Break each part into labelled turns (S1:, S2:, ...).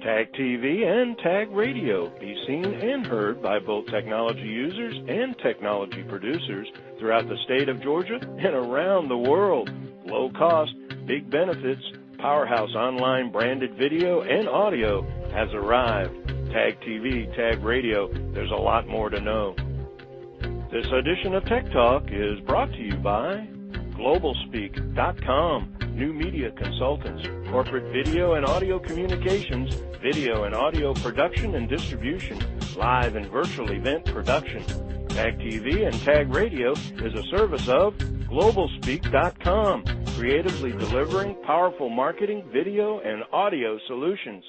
S1: Tag TV and Tag Radio. Be seen and heard by both technology users and technology producers throughout the state of Georgia and around the world. Low cost, big benefits, powerhouse online branded video and audio has arrived. Tag TV, Tag Radio, there's a lot more to know. This edition of Tech Talk is brought to you by GlobalSpeak.com, new media consultants, corporate video and audio communications, video and audio production and distribution, live and virtual event production. Tag TV and Tag Radio is a service of GlobalSpeak.com, creatively delivering powerful marketing, video, and audio solutions.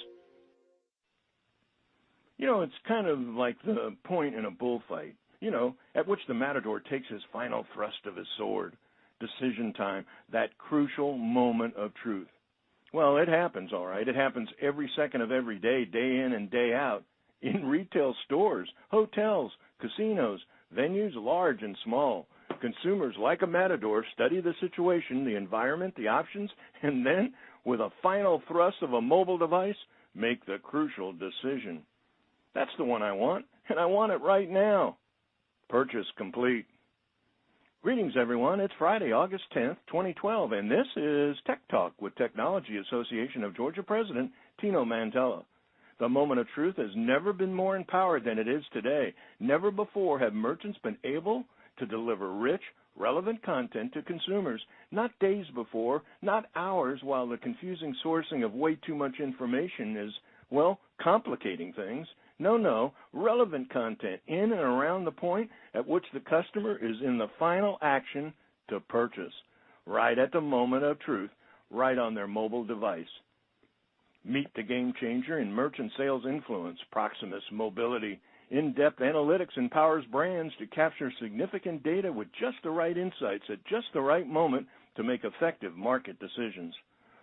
S1: You know, it's kind of like the point in a bullfight, at which the matador takes his final thrust of his sword. Decision time, that crucial moment of truth. Well, it happens, all right. It happens every second of every day, day in and day out, in retail stores, hotels, casinos, venues large and small. Consumers, like a matador, study the situation, the environment, the options, and then, with a final thrust of a mobile device, make the crucial decision. That's the one I want, and I want it right now. Purchase complete. Greetings, everyone. It's Friday, August 10th, 2012, and this is Tech Talk with Technology Association of Georgia President Tino Mantella. The moment of truth has never been more empowered than it is today. Never before have merchants been able to deliver rich, relevant content to consumers, not days before, not hours, while the confusing sourcing of way too much information is, complicating things. No, relevant content in and around the point at which the customer is in the final action to purchase, right at the moment of truth, right on their mobile device. Meet the game changer in merchant sales influence, Proximus Mobility. In-depth analytics empowers brands to capture significant data with just the right insights at just the right moment to make effective market decisions.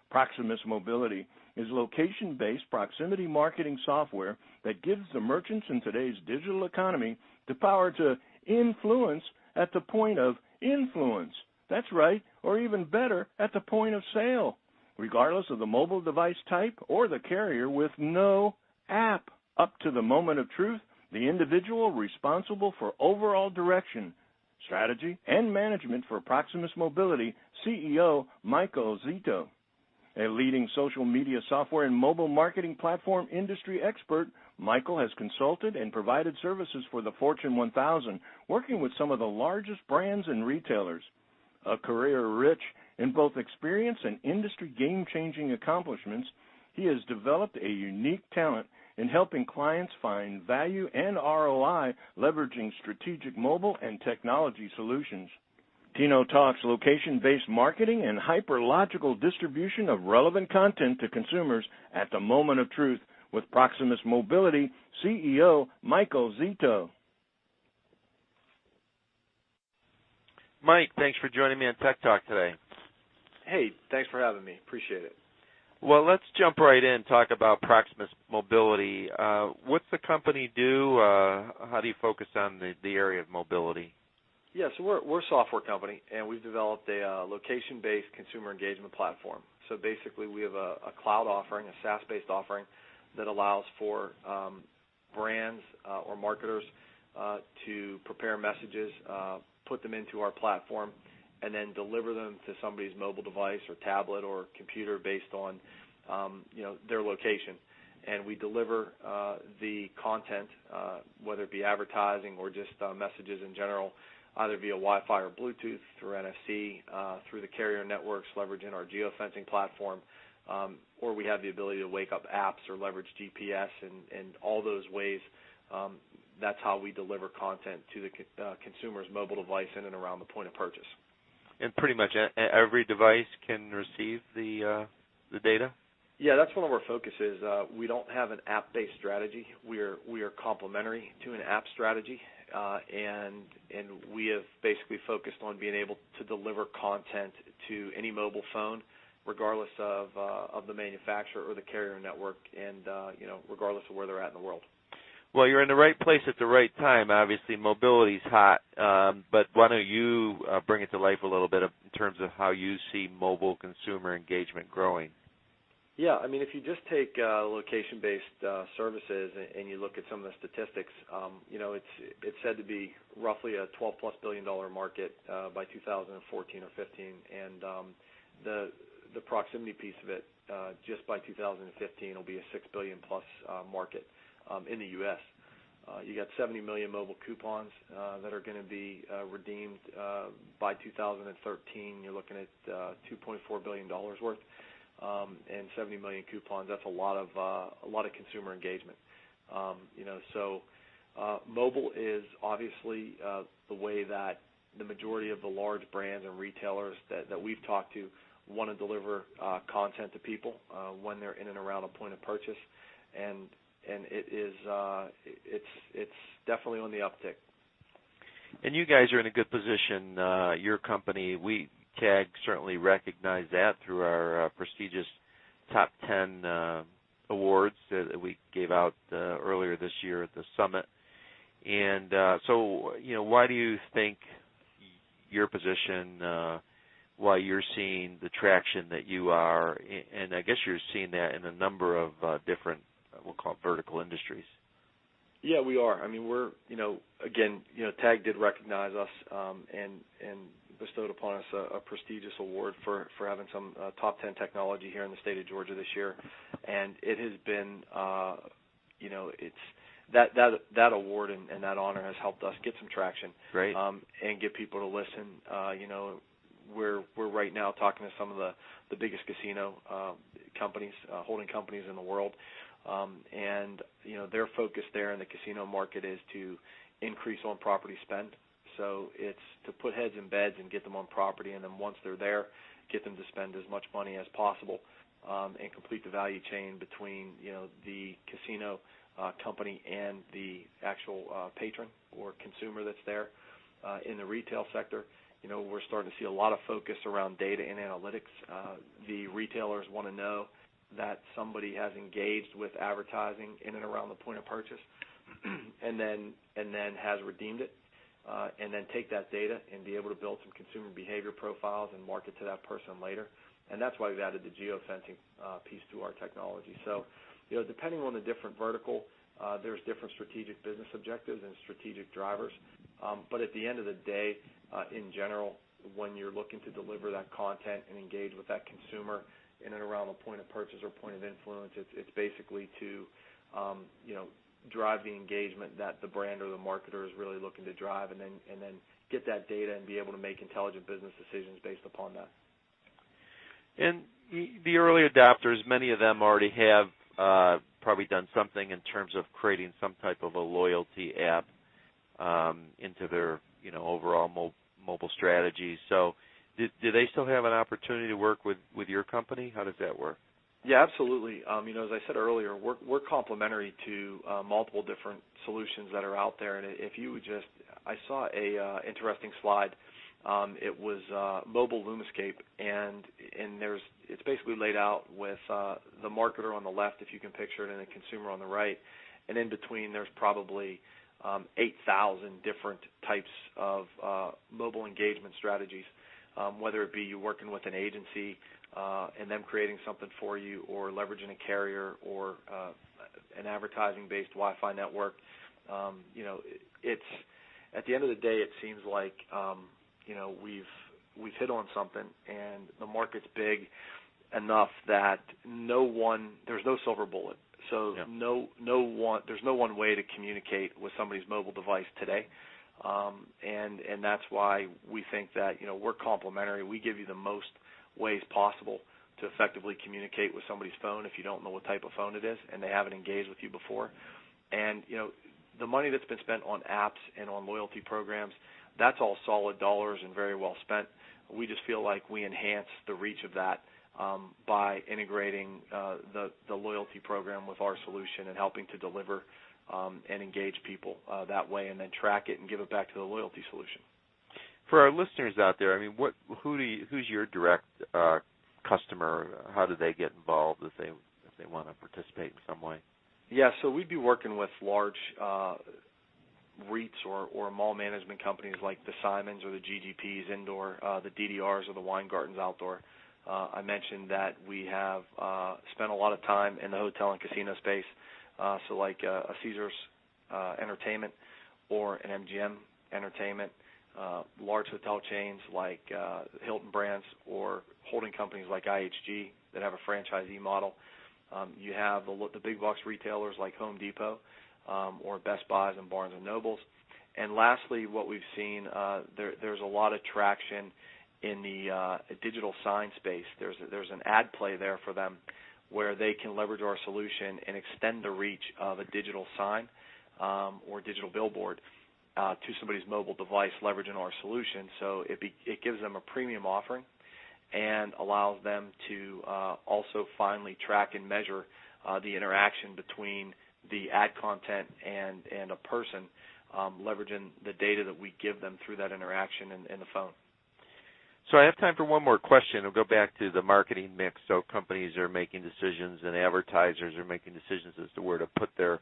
S1: Proximus Mobility is location-based proximity marketing software that gives the merchants in today's digital economy the power to influence at the point of influence. That's right, or even better, at the point of sale, regardless of the mobile device type or the carrier, with no app. Up to the moment of truth, the individual responsible for overall direction, strategy, and management for Proximus Mobility, CEO Michael Zeto. A leading social media software and mobile marketing platform industry expert, Michael has consulted and provided services for the Fortune 1000, working with some of the largest brands and retailers. A career rich in both experience and industry game-changing accomplishments, he has developed a unique talent in helping clients find value and ROI, leveraging strategic mobile and technology solutions. Tino talks location-based marketing and hyper-logical distribution of relevant content to consumers at the moment of truth with Proximus Mobility CEO Michael Zeto.
S2: Mike, thanks for joining me on Tech Talk today.
S3: Hey, thanks for having me. Appreciate it.
S2: Well, let's jump right in and talk about Proximus Mobility. What's the company do? How do you focus on the area of mobility?
S3: Yeah, so we're a software company, and we've developed a location-based consumer engagement platform. So basically, we have a cloud offering, a SaaS-based offering, that allows for brands or marketers to prepare messages, put them into our platform, and then deliver them to somebody's mobile device or tablet or computer based on their location. And we deliver the content, whether it be advertising or just messages in general, either via Wi-Fi or Bluetooth, through NFC, through the carrier networks, leveraging our geofencing platform, or we have the ability to wake up apps or leverage GPS and all those ways. That's how we deliver content to the consumer's mobile device in and around the point of purchase.
S2: And pretty much every device can receive the data?
S3: Yeah, that's one of our focuses. We don't have an app-based strategy. We are complementary to an app strategy, and we have basically focused on being able to deliver content to any mobile phone, regardless of the manufacturer or the carrier network, and regardless of where they're at in the world.
S2: Well, you're in the right place at the right time. Obviously, mobility's hot, but why don't you bring it to life a little bit in terms of how you see mobile consumer engagement growing?
S3: Yeah, I mean, if you just take location-based services and you look at some of the statistics, it's said to be roughly a $12+ billion market by 2014 or 15, and the proximity piece of it just by 2015 will be a $6 billion+ market in the U.S. You got 70 million mobile coupons that are going to be redeemed by 2013. You're looking at $2.4 billion worth. And 70 million coupons. That's a lot of consumer engagement. So mobile is obviously the way that the majority of the large brands and retailers that we've talked to want to deliver content to people when they're in and around a point of purchase, and it's definitely on the uptick.
S2: And you guys are in a good position. Your company, TAG certainly recognized that through our prestigious Top 10 awards that we gave out earlier this year at the summit. And so, why do you think your position, why you're seeing the traction that you are, and I guess you're seeing that in a number of different, we'll call it vertical industries?
S3: Yeah, we are. I mean, we're, again, TAG did recognize us and bestowed upon us a prestigious award for having some top 10 technology here in the state of Georgia this year, and it has been, it's that award and that honor has helped us get some traction,
S2: right,
S3: and get people to listen. We're right now talking to some of the biggest casino companies, holding companies in the world, and their focus there in the casino market is to increase on property spend. So it's to put heads in beds and get them on property, and then once they're there, get them to spend as much money as possible and complete the value chain between the casino company and the actual patron or consumer that's there. In the retail sector, we're starting to see a lot of focus around data and analytics. The retailers want to know that somebody has engaged with advertising in and around the point of purchase, and then has redeemed it. And then take that data and be able to build some consumer behavior profiles and market to that person later. And that's why we've added the geofencing piece to our technology. So, depending on the different vertical, there's different strategic business objectives and strategic drivers. But at the end of the day, in general, when you're looking to deliver that content and engage with that consumer in and around the point of purchase or point of influence, it's basically to, drive the engagement that the brand or the marketer is really looking to drive, and then get that data and be able to make intelligent business decisions based upon that.
S2: And the early adopters, many of them already have probably done something in terms of creating some type of a loyalty app into their overall mobile strategy. So do they still have an opportunity to work with your company? How does that work?
S3: Yeah, absolutely. As I said earlier, we're complementary to multiple different solutions that are out there. And if you would I saw a interesting slide. It was mobile Lumascape, and it's basically laid out with the marketer on the left, if you can picture it, and the consumer on the right. And in between, there's probably 8,000 different types of mobile engagement strategies, whether it be you working with an agency and them creating something for you, or leveraging a carrier, or an advertising-based Wi-Fi network. It's at the end of the day, it seems like we've hit on something, and the market's big enough that there's no silver bullet. So yeah. There's no one way to communicate with somebody's mobile device today, and that's why we think that we're complementary. We give you the most ways possible to effectively communicate with somebody's phone if you don't know what type of phone it is and they haven't engaged with you before. And the money that's been spent on apps and on loyalty programs, that's all solid dollars and very well spent. We just feel like we enhance the reach of that by integrating the loyalty program with our solution and helping to deliver and engage people that way, and then track it and give it back to the loyalty solution.
S2: For our listeners out there, I mean, who's your direct customer? How do they get involved if they want to participate in some way?
S3: Yeah, so we'd be working with large REITs or mall management companies like the Simons or the GGPs indoor, the DDRs or the Weingartens outdoor. I mentioned that we have spent a lot of time in the hotel and casino space, so like a Caesars Entertainment or an MGM Entertainment, large hotel chains like Hilton Brands or holding companies like IHG that have a franchisee model. You have the big box retailers like Home Depot or Best Buys and Barnes & Nobles. And lastly, what we've seen, there's a lot of traction in the digital sign space. There's an ad play there for them where they can leverage our solution and extend the reach of a digital sign or digital billboard to somebody's mobile device leveraging our solution. So it gives them a premium offering and allows them to also finally track and measure the interaction between the ad content and a person, leveraging the data that we give them through that interaction in the phone.
S2: So I have time for one more question. We'll go back to the marketing mix. So companies are making decisions and advertisers are making decisions as to where to put their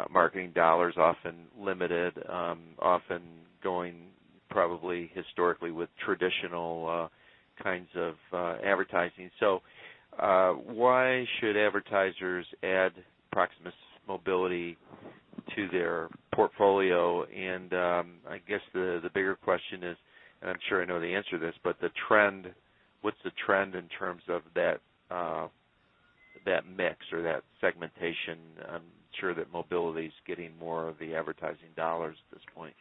S2: marketing dollars, often limited, often going probably historically with traditional kinds of advertising. So why should advertisers add Proximus Mobility to their portfolio? And I guess the bigger question is, and I'm sure I know the answer to this, but the trend, what's the trend in terms of that mix or that segmentation? I'm sure that mobility is getting more of the advertising dollars at this point.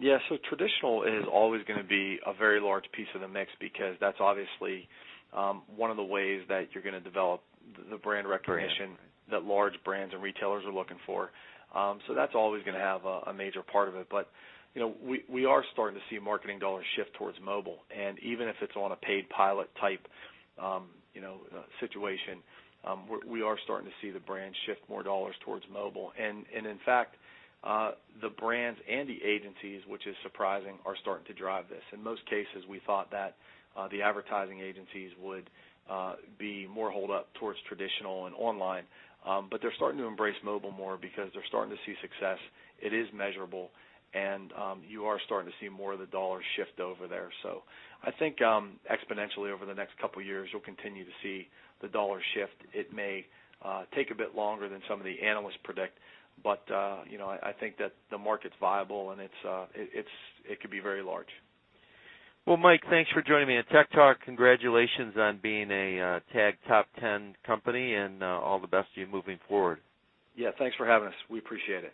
S3: Yeah, so traditional is always going to be a very large piece of the mix because that's obviously one of the ways that you're going to develop the brand recognition that large brands and retailers are looking for. So that's always going to have a major part of it. But you know, we are starting to see marketing dollars shift towards mobile, and even if it's on a paid pilot type, situation, we are starting to see the brands shift more dollars towards mobile. And in fact, the brands and the agencies, which is surprising, are starting to drive this. In most cases, we thought that the advertising agencies would be more hold up towards traditional and online, but they're starting to embrace mobile more because they're starting to see success. It is measurable, and you are starting to see more of the dollars shift over there. So I think exponentially over the next couple of years, you'll continue to see the dollar shift. It may take a bit longer than some of the analysts predict, but I think that the market's viable, and it could be very large.
S2: Well, Mike, thanks for joining me on Tech Talk. Congratulations on being a TAG Top 10 company, and all the best to you moving forward.
S3: Yeah, thanks for having us. We appreciate it.